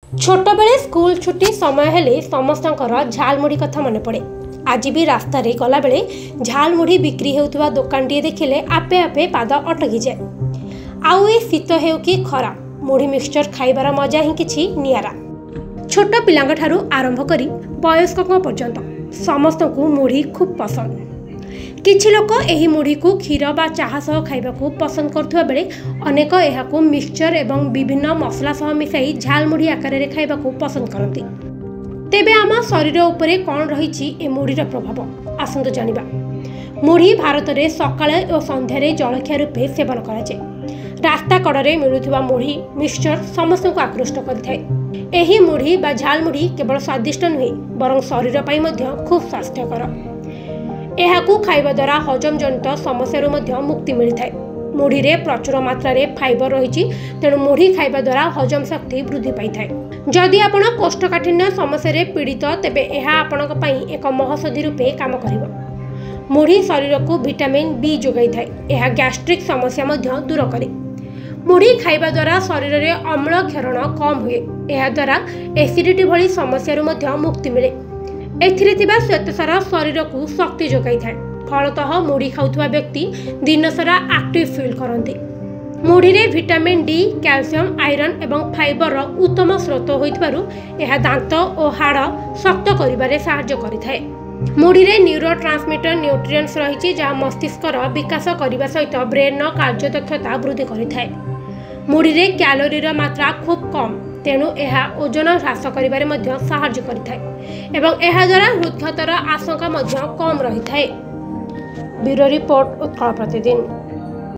छोट बेले स्कूल छुट्टी समय हेले समस्तंकर झालमुढ़ी कथा मन पड़े। आज भी रास्ता रे गला बेले झालमुढ़ी बिक्री हेउथुवा दुकानटी देखिले आपे आपे पाद अटकी जाए। आउ ए शीत हेउ कि खरा मुढ़ी मिक्सचर खाइबार मजा ही किछि नियारा। छोट पिलांग ठारू आरंभ करी वयस्क पर्यंत समस्तंकु मुढ़ी खूब पसंद। किछि लोक एही मुढ़ी को क्षीर बा चाहा सह खाइबाकू पसंद करथुवा बेले अनेक एहाकू मिक्सचर एवं विभिन्न मसला सह मिसाई झालमुढ़ी आकार रे खाइबाकू पसंद करती। तेबे आम शरीर उपरे कौन रही ए मुढ़ीर प्रभाव आसंतु जानिबा। मुढ़ी भारत में सकाळे और संध्यारे जलखिया रूपे सेवन कराए। रास्ता कड़े मिलुवा मुढ़ी मिक्सचर समस्त को आकृष्ट करिथाए। एही मुढ़ी बा झालमुढ़ी केवल स्वादिष्ट नुहे बरं शरीर पाई मध्य खूब स्वास्थ्यकर। एहाकू खाइबा द्वारा हजम जनित समस्या मुक्ति मिलता है। मुढ़ी रे प्रचुर मात्रा रे फाइबर रही तेणु मुढ़ी खाइबा द्वारा हजम शक्ति वृद्धि पाई थाए। जदि आपण कोष्ठकाठिन्य समस्या रे पीड़ित तेबे एहा आपणक पई एक महौषधि रूपे काम करिवो। मुढ़ी शरीर को विटामिन बी जोगाई थाए। एहा गैस्ट्रिक समस्या मध्य दूर करे। मुढ़ी खाइबा द्वारा शरीर रे अम्ल क्षरण कम हुए। एहा द्वारा एसिडिटी भली समस्या मध्य मुक्ति मिले। एथिरे थिबा श्वेतसार शरीर को शक्ति जोगाई थाए। फलतः मुढ़ी खाउथुवा व्यक्ति दिन सारा एक्टिव फील करती। मुढ़ी रे विटामिन डी कैल्शियम आयरन एवं फाइबर उत्तम स्रोत होइतबारु एहा दांत और हाड़ शक्त करिबारे सहाय्य करिथाए। मुढ़ी रे न्यूरोट्रांसमिटर न्यूट्रिएंट्स रहिछि जहा मस्तिष्कर विकास करबा सहित ब्रेन कार्यदक्षता वृद्धि करिथाए। मुढ़ी रे कैलोरी मात्रा खूब कम तेणु यह ओजन ह्रास करिबारे मध्य सहाय्य करिथाए एवं एहा द्वारा हृदघातर आशंका मध्य कम रही थाए। ब्यूरो रिपोर्ट उत्कल प्रतिदिन।